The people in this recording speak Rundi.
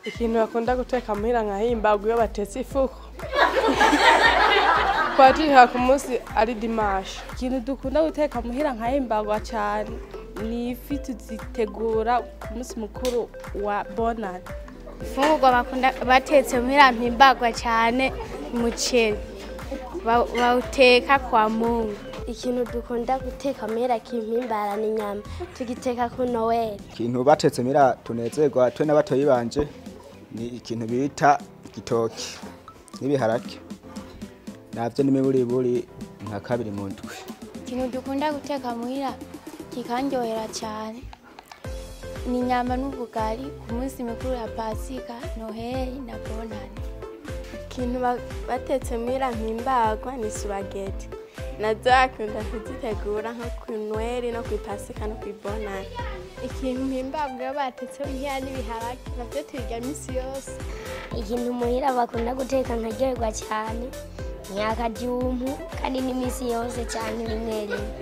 Ikintu bakunda guteka muhira nkahimbarwa iyo batetse ifuko. Kwatira ku munsi ari dimanche. Ikintu dukunda guteka muhira nkahimbarwa cyane ni ifi tuzitegura ku munsi mukuru wa bonane. Ifungurwa bakunda batetse muhira mpimbarwa cyane umuceri bawuteka kwa Mungu. Ikintu dukunda guteka muhira kimpimbara ni inyama tugiteka ku Noel. Ikintu batetse muhira tunezerwa twe n'abatoyi banje ni ikintu bita igitoki n'ibiharage navyo n'imiburiburi nka 2 mu ndwi. Ikintu dukunda guteka muhira kikanyohera cyane ni inyama n'ubugari ku munsi mukuru ya Pasika, Noheli na Bonane. Ikintu batetse muhira mpimbarwa ni spaghetti. Nazo akunda kuzitegura nko ku Noel no ku Pasika no ku Bonane. Ikintu mpimbarwa batetse muhira n'ibiharage navyo turya misi yose. Ikintu muhira bakunda guteka nkaryoherwa cyane ni akajumbu kandi n'imisi yose cyane rimwe rimwe.